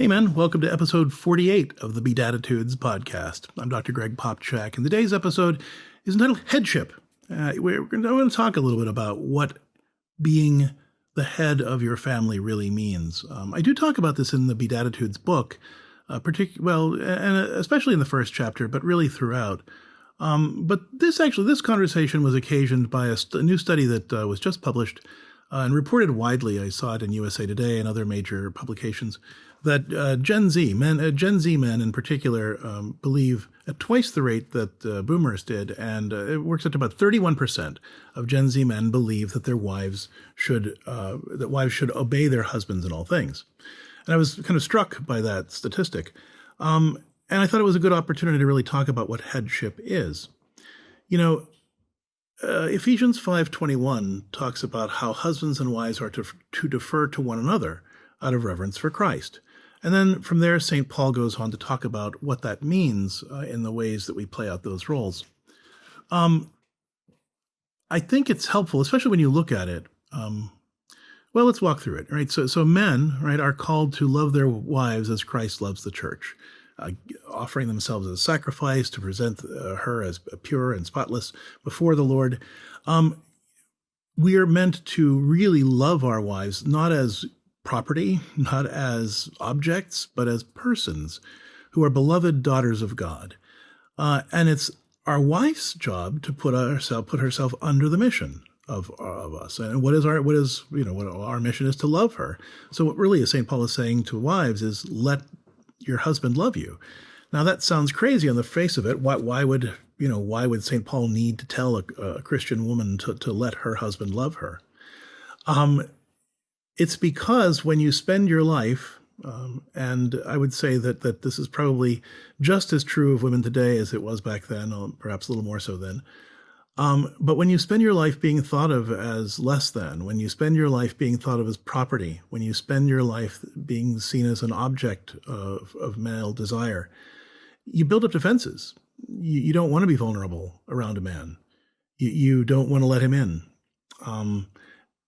Hey man, welcome to episode 48 of the Beatitudes podcast. I'm Dr. Greg Popchak, and today's episode is entitled Headship. We're going to talk a little bit about what being the head of your family really means. I do talk about this in the Beatitudes book, and especially in the first chapter, but really throughout. But this conversation was occasioned by a new study that was just published and reported widely. I saw it in USA Today and other major publications, that Gen Z men in particular, believe at twice the rate that boomers did, and it works out to about 31% of Gen Z men believe that their wives should obey their husbands in all things. And I was kind of struck by that statistic, and I thought it was a good opportunity to really talk about what headship is. Ephesians 5:21 talks about how husbands and wives are to defer to one another out of reverence for Christ. And then from there, St. Paul goes on to talk about what that means in the ways that we play out those roles. I think it's helpful, especially when you look at it. Let's walk through it, right? So men, right, are called to love their wives as Christ loves the church, offering themselves as a sacrifice to present her as pure and spotless before the Lord. We are meant to really love our wives, not as property, not as objects, but as persons who are beloved daughters of God. And it's our wife's job to put herself under the mission of us. And what our mission is to love her. So what really St. Paul is saying to wives is, let your husband love you. Now that sounds crazy on the face of it. Why would St. Paul need to tell a Christian woman to let her husband love her? It's because when you spend your life, and I would say that this is probably just as true of women today as it was back then, or perhaps a little more so then. But when you spend your life being thought of as less than, when you spend your life being thought of as property, when you spend your life being seen as an object of male desire, you build up defenses. You don't want to be vulnerable around a man. You don't want to let him in.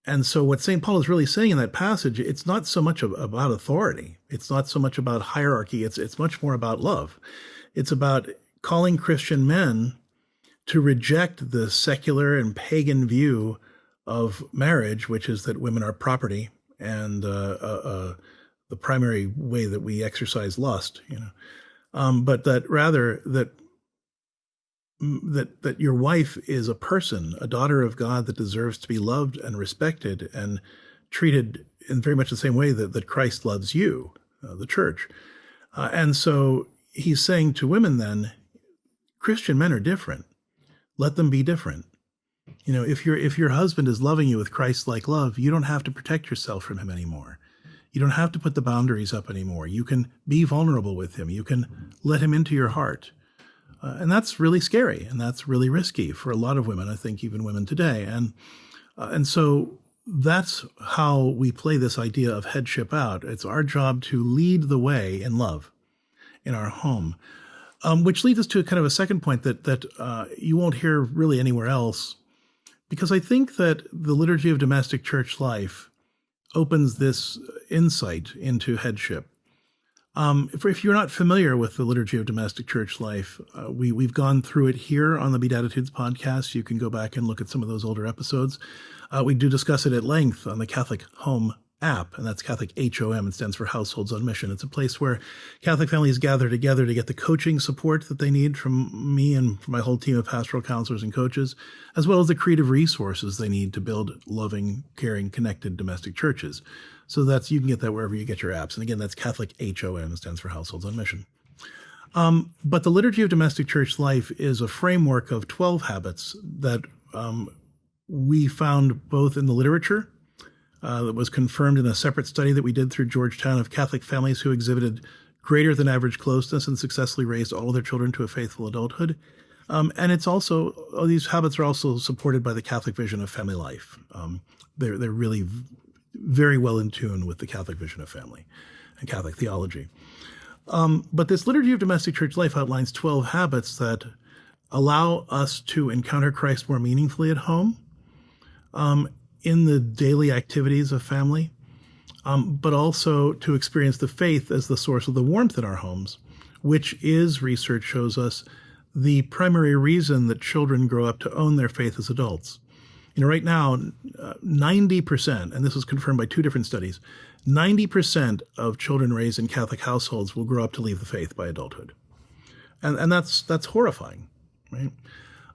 And so what St. Paul is really saying in that passage, it's not so much about authority. It's not so much about hierarchy. It's much more about love. It's about calling Christian men to reject the secular and pagan view of marriage, which is that women are property and the primary way that we exercise lust. But that rather that your wife is a person, a daughter of God that deserves to be loved and respected and treated in very much the same way that Christ loves you, the church. And so he's saying to women then, Christian men are different. Let them be different. If your husband is loving you with Christ-like love, you don't have to protect yourself from him anymore. You don't have to put the boundaries up anymore. You can be vulnerable with him. You can let him into your heart. And that's really scary, and that's really risky for a lot of women, I think even women today. And so that's how we play this idea of headship out. It's our job to lead the way in love in our home, which leads us to kind of a second point that you won't hear really anywhere else, because I think that the liturgy of domestic church life opens this insight into headship. If you're not familiar with the liturgy of domestic church life, we've gone through it here on the Beatitudes podcast. You can go back and look at some of those older episodes. We do discuss it at length on the CatholicHOM app, and that's CatholicHOM. It stands for Households on Mission. It's a place where Catholic families gather together to get the coaching support that they need from me and from my whole team of pastoral counselors and coaches, as well as the creative resources they need to build loving, caring, connected domestic churches. So you can get that wherever you get your apps. And again, that's CatholicHOM. It stands for Households on Mission. But the liturgy of domestic church life is a framework of 12 habits that we found both in the literature, that was confirmed in a separate study that we did through Georgetown of Catholic families who exhibited greater than average closeness and successfully raised all of their children to a faithful adulthood. And these habits are also supported by the Catholic vision of family life. They're really very well in tune with the Catholic vision of family and Catholic theology. But this liturgy of domestic church life outlines 12 habits that allow us to encounter Christ more meaningfully at home, in the daily activities of family, but also to experience the faith as the source of the warmth in our homes, which is, research shows us, the primary reason that children grow up to own their faith as adults. Right now, 90%, and this was confirmed by 2 different studies, 90% of children raised in Catholic households will grow up to leave the faith by adulthood. And that's horrifying, right?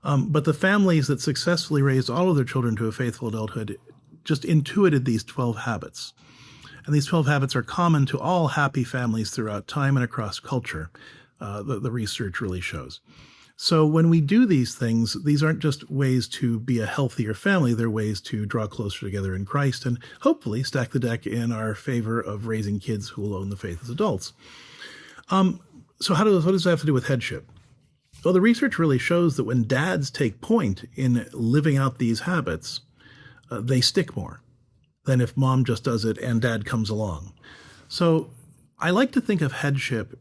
But the families that successfully raised all of their children to a faithful adulthood just intuited these 12 habits. And these 12 habits are common to all happy families throughout time and across culture, the research really shows. So when we do these things, these aren't just ways to be a healthier family, they're ways to draw closer together in Christ and hopefully stack the deck in our favor of raising kids who will own the faith as adults. So what does that have to do with headship? Well, the research really shows that when dads take point in living out these habits, they stick more than if mom just does it and dad comes along. So I like to think of headship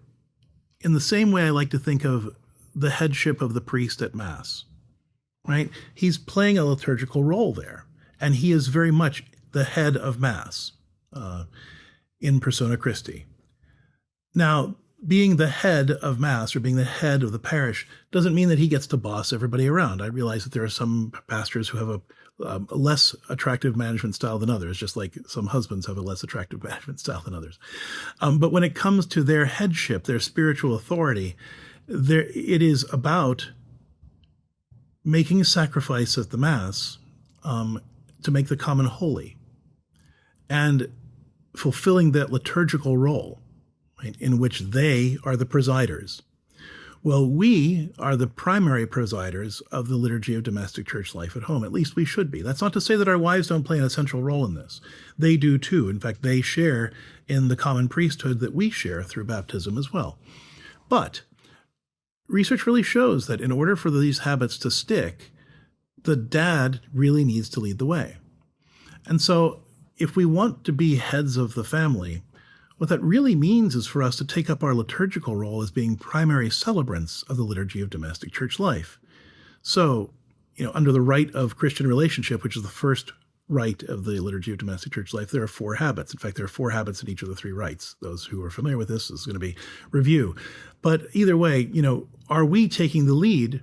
in the same way I like to think of the headship of the priest at Mass, right? He's playing a liturgical role there, and he is very much the head of Mass in persona Christi. Now, being the head of Mass or being the head of the parish doesn't mean that he gets to boss everybody around. I realize that there are some pastors who have a less attractive management style than others, just like some husbands have a less attractive management style than others. But when it comes to their headship, their spiritual authority, it is about making a sacrifice at the Mass to make the common holy and fulfilling that liturgical role, right, in which they are the presiders. Well, we are the primary presiders of the liturgy of domestic church life at home. At least we should be. That's not to say that our wives don't play an essential role in this. They do too. In fact, they share in the common priesthood that we share through baptism as well. But research really shows that in order for these habits to stick, the dad really needs to lead the way. And so if we want to be heads of the family, what that really means is for us to take up our liturgical role as being primary celebrants of the liturgy of domestic church life. So, under the rite of Christian relationship, which is the first rite of the liturgy of domestic church life, there are 4 habits. In fact, there are 4 habits in each of the 3 rites. Those who are familiar with this is going to be review. But either way, are we taking the lead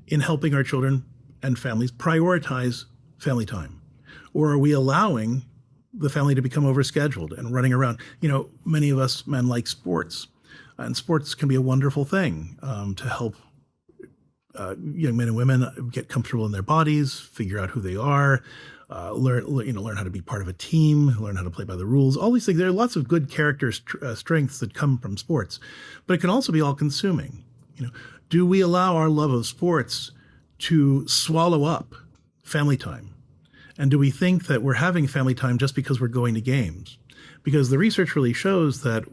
in helping our children and families prioritize family time? Or are we allowing the family to become overscheduled and running around? Many of us men like sports, and sports can be a wonderful thing to help young men and women get comfortable in their bodies, figure out who they are, learn how to be part of a team, learn how to play by the rules. All these things. There are lots of good character strengths that come from sports, but it can also be all-consuming. Do we allow our love of sports to swallow up family time? And do we think that we're having family time just because we're going to games? Because the research really shows that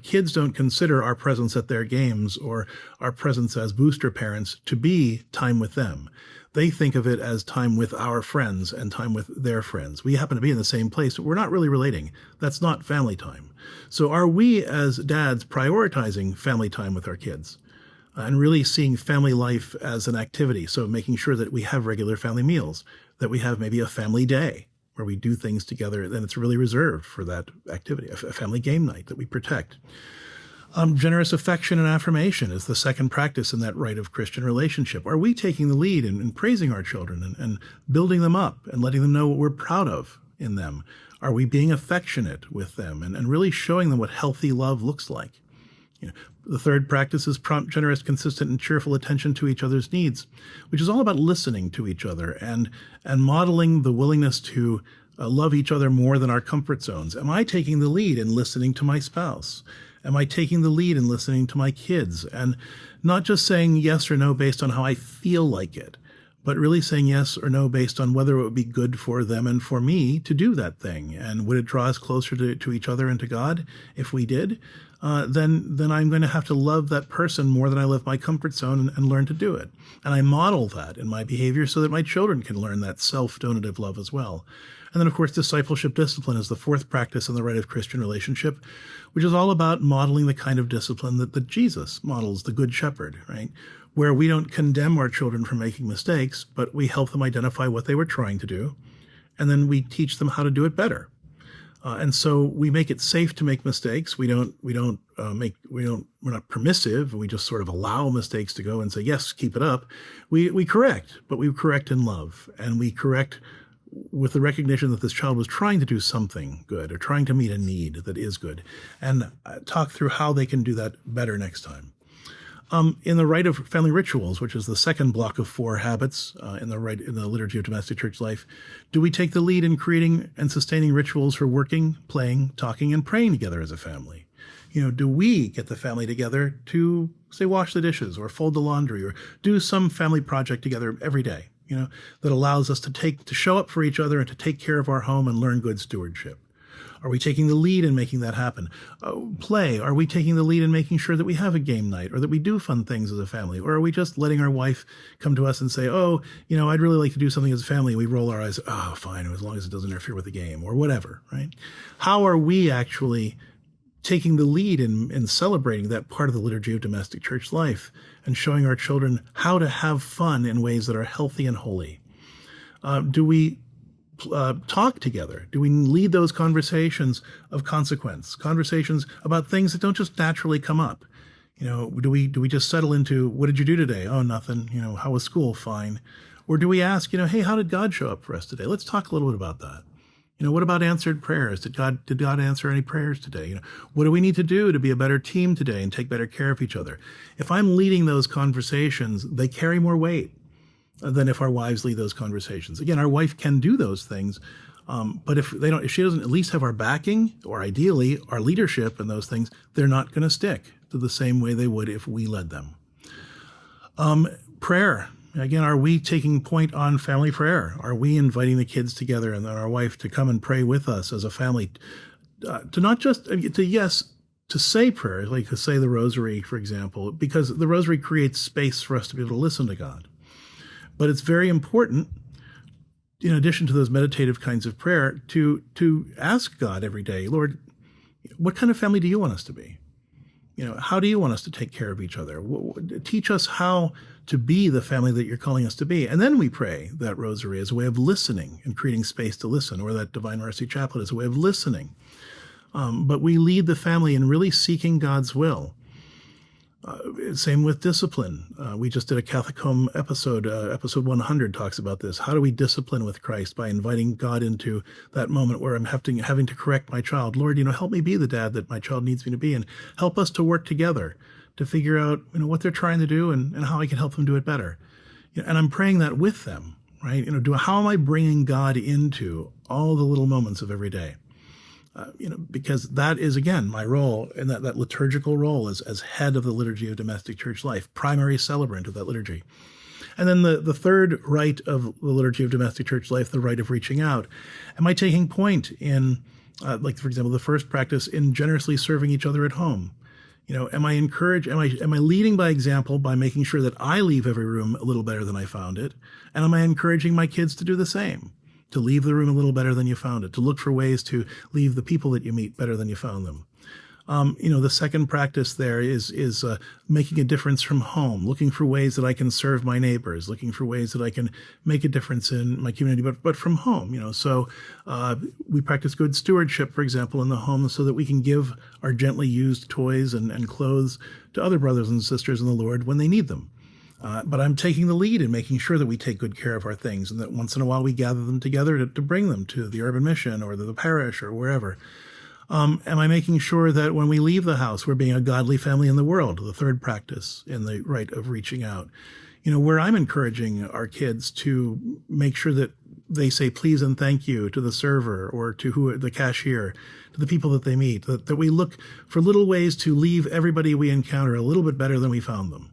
kids don't consider our presence at their games or our presence as booster parents to be time with them. They think of it as time with our friends and time with their friends. We happen to be in the same place, but we're not really relating. That's not family time. So are we as dads prioritizing family time with our kids and really seeing family life as an activity? So making sure that we have regular family meals, that we have maybe a family day where we do things together, then it's really reserved for that activity, a family game night that we protect. Generous affection and affirmation is the second practice in that rite of Christian relationship. Are we taking the lead in praising our children and building them up and letting them know what we're proud of in them? Are we being affectionate with them and really showing them what healthy love looks like? The third practice is prompt, generous, consistent, and cheerful attention to each other's needs, which is all about listening to each other and modeling the willingness to love each other more than our comfort zones. Am I taking the lead in listening to my spouse? Am I taking the lead in listening to my kids? And not just saying yes or no based on how I feel like it, but really saying yes or no based on whether it would be good for them and for me to do that thing. And would it draw us closer to each other and to God? If we did, then I'm going to have to love that person more than I love my comfort zone and learn to do it. And I model that in my behavior so that my children can learn that self-donative love as well. And then, of course, discipleship discipline is the fourth practice in the rite of Christian relationship, which is all about modeling the kind of discipline that Jesus models, the Good Shepherd, right? Where we don't condemn our children for making mistakes, but we help them identify what they were trying to do, and then we teach them how to do it better. And so we make it safe to make mistakes. We're not permissive. We just sort of allow mistakes to go and say, yes, keep it up. We correct, but we correct in love, and we correct with the recognition that this child was trying to do something good or trying to meet a need that is good, and talk through how they can do that better next time. In the rite of family rituals, which is the second block of 4 habits in the liturgy of domestic church life, do we take the lead in creating and sustaining rituals for working, playing, talking, and praying together as a family? Do we get the family together to, say, wash the dishes or fold the laundry or do some family project together every day, that allows us to show up for each other and to take care of our home and learn good stewardship? Are we taking the lead in making that happen? Play. Are we taking the lead in making sure that we have a game night or that we do fun things as a family? Or are we just letting our wife come to us and say, oh, I'd really like to do something as a family. We roll our eyes, oh, fine, as long as it doesn't interfere with the game or whatever, right? How are we actually taking the lead in celebrating that part of the liturgy of domestic church life and showing our children how to have fun in ways that are healthy and holy? Do we talk together? Do we lead those conversations of consequence, conversations about things that don't just naturally come up? Do we just settle into, what did you do today? Oh, nothing. How was school? Fine. Or do we ask, hey, how did God show up for us today? Let's talk a little bit about that. What about answered prayers? Did God answer any prayers today? What do we need to do to be a better team today and take better care of each other? If I'm leading those conversations, they carry more weight than if our wives lead those conversations. Again, our wife can do those things, but if she doesn't at least have our backing, or ideally our leadership in those things, they're not going to stick to the same way they would if we led them. Prayer. Again, are we taking point on family prayer? Are we inviting the kids together and then our wife to come and pray with us as a family? To not just, to say prayers, like to say the rosary, for example, because the rosary creates space for us to be able to listen to God. But it's very important, in addition to those meditative kinds of prayer, to ask God every day, Lord, what kind of family do you want us to be? How do you want us to take care of each other? Teach us how to be the family that you're calling us to be. And then we pray that rosary as a way of listening and creating space to listen, or that Divine Mercy Chaplet as a way of listening. But we lead the family in really seeking God's will. Same with discipline. We just did a CatholicHOM episode. Episode 100 talks about this. How do we discipline with Christ? By inviting God into that moment where I'm having to correct my child. Lord, help me be the dad that my child needs me to be, and help us to work together to figure out what they're trying to do and how I can help them do it better. And I'm praying that with them, right? How am I bringing God into all the little moments of every day? Because that is, again, my role, and that liturgical role as head of the liturgy of domestic church life, primary celebrant of that liturgy. And then the third rite of the liturgy of domestic church life, the rite of reaching out. Am I taking point in, for example, the first practice in generously serving each other at home? Am I leading by example by making sure that I leave every room a little better than I found it? And am I encouraging my kids to do the same? To leave the room a little better than you found it, to look for ways to leave the people that you meet better than you found them. The second practice there is making a difference from home, looking for ways that I can serve my neighbors, looking for ways that I can make a difference in my community, but from home. So we practice good stewardship, for example, in the home, so that we can give our gently used toys and clothes to other brothers and sisters in the Lord when they need them. But I'm taking the lead in making sure that we take good care of our things, and that once in a while we gather them together to bring them to the urban mission or the parish or wherever. Am I making sure that when we leave the house, we're being a godly family in the world, the third practice in the rite of reaching out, where I'm encouraging our kids to make sure that they say please and thank you to the server or to the cashier, to the people that they meet, that we look for little ways to leave everybody we encounter a little bit better than we found them.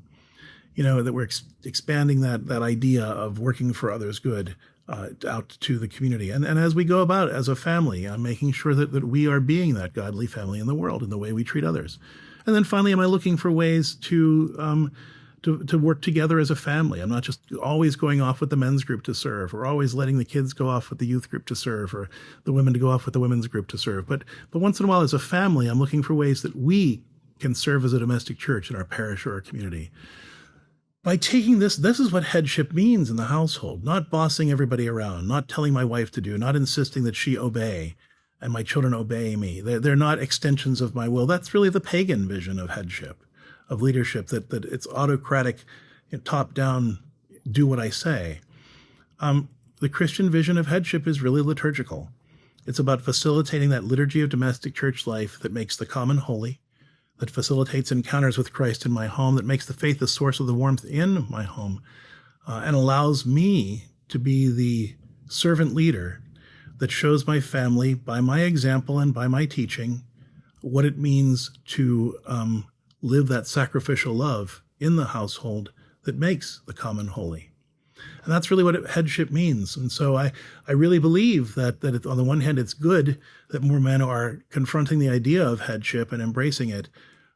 That we're expanding that idea of working for others' good out to the community. And as we go about as a family, I'm making sure that we are being that godly family in the world in the way we treat others. And then finally, am I looking for ways to work together as a family? I'm not just always going off with the men's group to serve, or always letting the kids go off with the youth group to serve, or the women to go off with the women's group to serve. But once in a while, as a family, I'm looking for ways that we can serve as a domestic church in our parish or our community. By taking this is what headship means in the household, not bossing everybody around, not telling my wife to do, not insisting that she obey, and my children obey me. They're not extensions of my will. That's really the pagan vision of headship, of leadership, that it's autocratic, top down, do what I say. The Christian vision of headship is really liturgical. It's about facilitating that liturgy of domestic church life that makes the common holy, that facilitates encounters with Christ in my home, that makes the faith the source of the warmth in my home, and allows me to be the servant leader that shows my family by my example and by my teaching what it means to live that sacrificial love in the household that makes the common holy. And that's really what headship means. And so I really believe that on the one hand, it's good that more men are confronting the idea of headship and embracing it.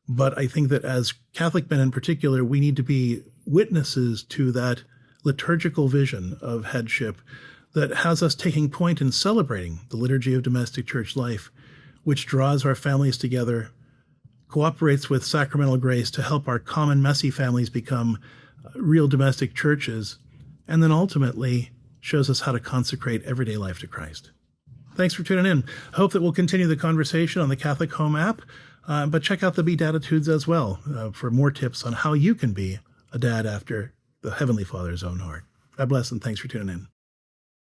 But I think that as Catholic men in particular, we need to be witnesses to that liturgical vision of headship that has us taking point in celebrating the liturgy of domestic church life, which draws our families together, cooperates with sacramental grace to help our common messy families become real domestic churches, and then ultimately shows us how to consecrate everyday life to Christ. Thanks for tuning in. I hope that we'll continue the conversation on the Catholic Home app, but check out the Beatitudes as well for more tips on how you can be a dad after the Heavenly Father's own heart. God bless and thanks for tuning in.